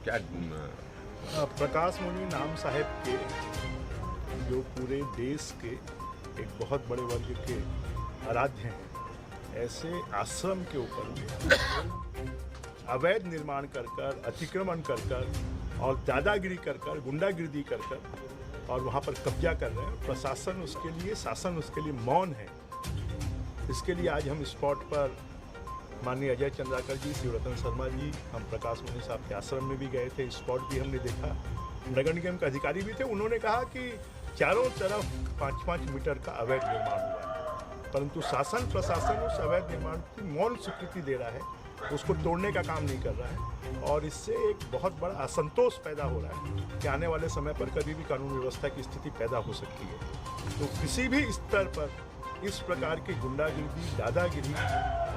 क्या प्रकाश मुनि नाम साहेब के जो पूरे देश के एक बहुत बड़े वर्ग के आराध्य हैं, ऐसे आश्रम के ऊपर अवैध निर्माण कर अतिक्रमण कर और दादागिरी कर गुंडागिर्दी कर और वहाँ पर कब्जा कर रहे हैं। प्रशासन उसके लिए, शासन उसके लिए मौन है। इसके लिए आज हम स्पॉट पर माननीय अजय चंद्राकर जी, शिवरतन शर्मा जी, हम प्रकाश मुनि साहब के आश्रम में भी गए थे। स्पॉट भी हमने देखा। नगर निगम के अधिकारी भी थे। उन्होंने कहा कि चारों तरफ 5-5 मीटर का अवैध निर्माण हुआ है, परंतु शासन प्रशासन उस अवैध निर्माण की मौन स्वीकृति दे रहा है, उसको तोड़ने का काम नहीं कर रहा है। और इससे एक बहुत बड़ा असंतोष पैदा हो रहा है कि आने वाले समय पर कभी भी कानून व्यवस्था की स्थिति पैदा हो सकती है। तो किसी भी स्तर पर इस प्रकार की गुंडागिरी, दादागिरी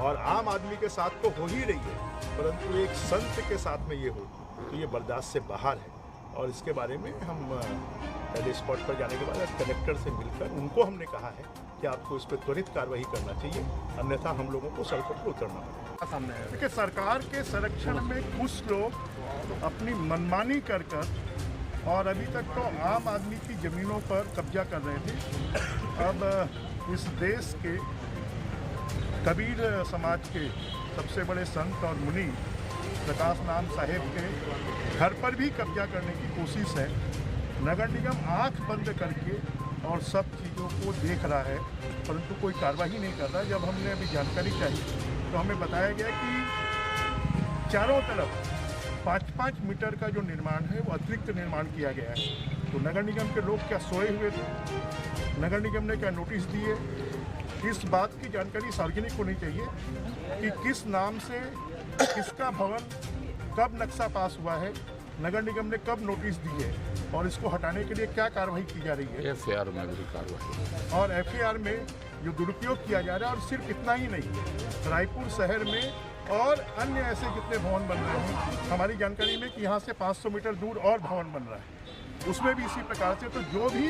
और आम आदमी के साथ तो हो ही रही है, परंतु एक संत के साथ में ये हो तो ये बर्दाश्त से बाहर है। और इसके बारे में हम पहले स्पॉट पर जाने के बाद कलेक्टर से मिलकर उनको हमने कहा है कि आपको इस पर त्वरित कार्रवाई करना चाहिए, अन्यथा हम लोगों को सड़कों पर उतरना पड़ेगा। देखिए, सरकार के संरक्षण में कुछ लोग अपनी मनमानी कर और अभी तक तो आम आदमी की ज़मीनों पर कब्जा कर रहे थे। अब इस देश के कबीर समाज के सबसे बड़े संत और मुनि प्रकाश नाम साहेब के घर पर भी कब्जा करने की कोशिश है। नगर निगम आंख बंद करके और सब चीज़ों को देख रहा है, परंतु कोई कार्रवाई नहीं कर रहा। जब हमने अभी जानकारी चाहिए तो हमें बताया गया कि चारों तरफ 5-5 मीटर का जो निर्माण है वो अतिरिक्त निर्माण किया गया है। तो नगर निगम के लोग क्या सोए हुए थे? नगर निगम ने क्या नोटिस दिए? इस बात की जानकारी सार्वजनिक होनी चाहिए कि किस नाम से किसका भवन कब नक्शा पास हुआ है, नगर निगम ने कब नोटिस दी है और इसको हटाने के लिए क्या कार्रवाई की जा रही है। FAR में भी कार्रवाई और FAR में जो दुरुपयोग किया जा रहा है, और सिर्फ इतना ही नहीं, रायपुर शहर में और अन्य ऐसे जितने भवन बन रहे हैं, हमारी जानकारी में कि यहाँ से 500 मीटर दूर और भवन बन रहा है, उसमें भी इसी प्रकार से। तो जो भी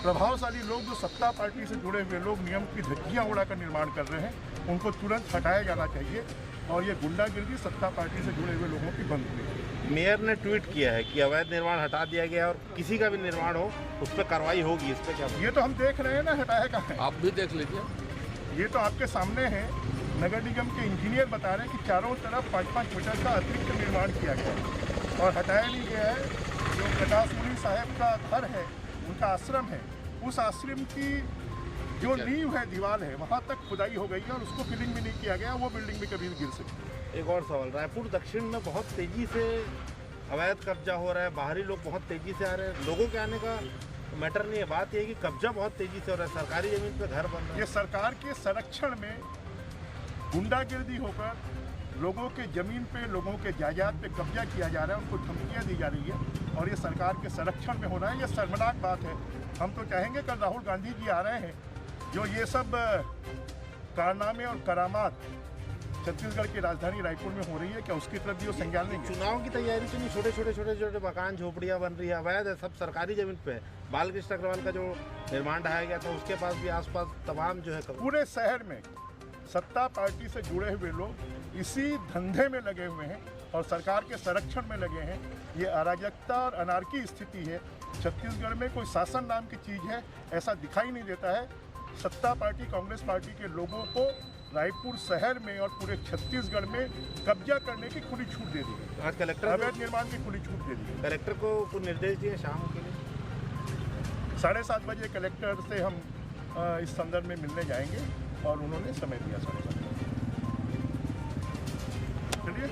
प्रभावशाली लोग, जो सत्ता पार्टी से जुड़े हुए लोग नियम की धज्जियाँ उड़ाकर निर्माण कर रहे हैं, उनको तुरंत हटाया जाना चाहिए और ये गुंडागिर्दी सत्ता पार्टी से जुड़े हुए लोगों की बंद हुई। मेयर ने ट्वीट किया है कि अवैध निर्माण हटा दिया गया और किसी का भी निर्माण हो उस पर कार्रवाई होगी। इस पर क्या? ये तो हम देख रहे हैं ना, हटाया कहाँ है? आप भी देख लीजिए, ये तो आपके सामने है। नगर निगम के इंजीनियर बता रहे हैं कि चारों तरफ 5-5 मीटर का अतिरिक्त निर्माण किया गया है और हटाया नहीं गया है। जो प्रकाश मुनि साहब का घर है, उनका आश्रम है, उस आश्रम की जो नींव है, दीवार है, वहाँ तक खुदाई हो गई है और उसको फिलिंग भी नहीं किया गया। वो बिल्डिंग भी कभी भी गिर सकती है। एक और सवाल, रायपुर दक्षिण में बहुत तेजी से अवैध कब्जा हो रहा है, बाहरी लोग बहुत तेजी से आ रहे हैं। लोगों के आने का मैटर नहीं है, बात यह है कि कब्जा बहुत तेजी से हो रहा है, सरकारी जमीन पे घर बन रहा है। ये सरकार के संरक्षण में गुंडागिर्दी होकर लोगों के जमीन पे, लोगों के जायदाद पे कब्जा किया जा रहा है, उनको धमकियाँ दी जा रही है और ये सरकार के संरक्षण में हो रहा है। ये शर्मनाक बात है। हम तो चाहेंगे कल राहुल गांधी जी आ रहे हैं, जो ये सब कारनामे और करामात छत्तीसगढ़ की राजधानी रायपुर में हो रही है, क्या उसकी तरफ भी वो संज्ञान लेंगे? चुनाव की तैयारी तो नहीं, छोटे छोटे मकान झोपड़ियाँ बन रही है, अवैध है, सब सरकारी जमीन पे है। बालकृष्ण अग्रवाल का जो निर्माण ढाया गया था, उसके पास भी आसपास तमाम जो है पूरे शहर में सत्ता पार्टी से जुड़े हुए लोग इसी धंधे में लगे हुए हैं और सरकार के संरक्षण में लगे हैं। ये अराजकता और अनार्की स्थिति है। छत्तीसगढ़ में कोई शासन नाम की चीज़ है, ऐसा दिखाई नहीं देता है। सत्ता पार्टी, कांग्रेस पार्टी के लोगों को रायपुर शहर में और पूरे छत्तीसगढ़ में कब्जा करने की खुली छूट दे दी है। आज कलेक्टर अवैध निर्माण की खुली छूट दे दी है। कलेक्टर को कुछ निर्देश दिए शाम के लिए 7:30 बजे कलेक्टर से हम इस संदर्भ में मिलने जाएंगे और उन्होंने समय दिया 7:30। चलिए।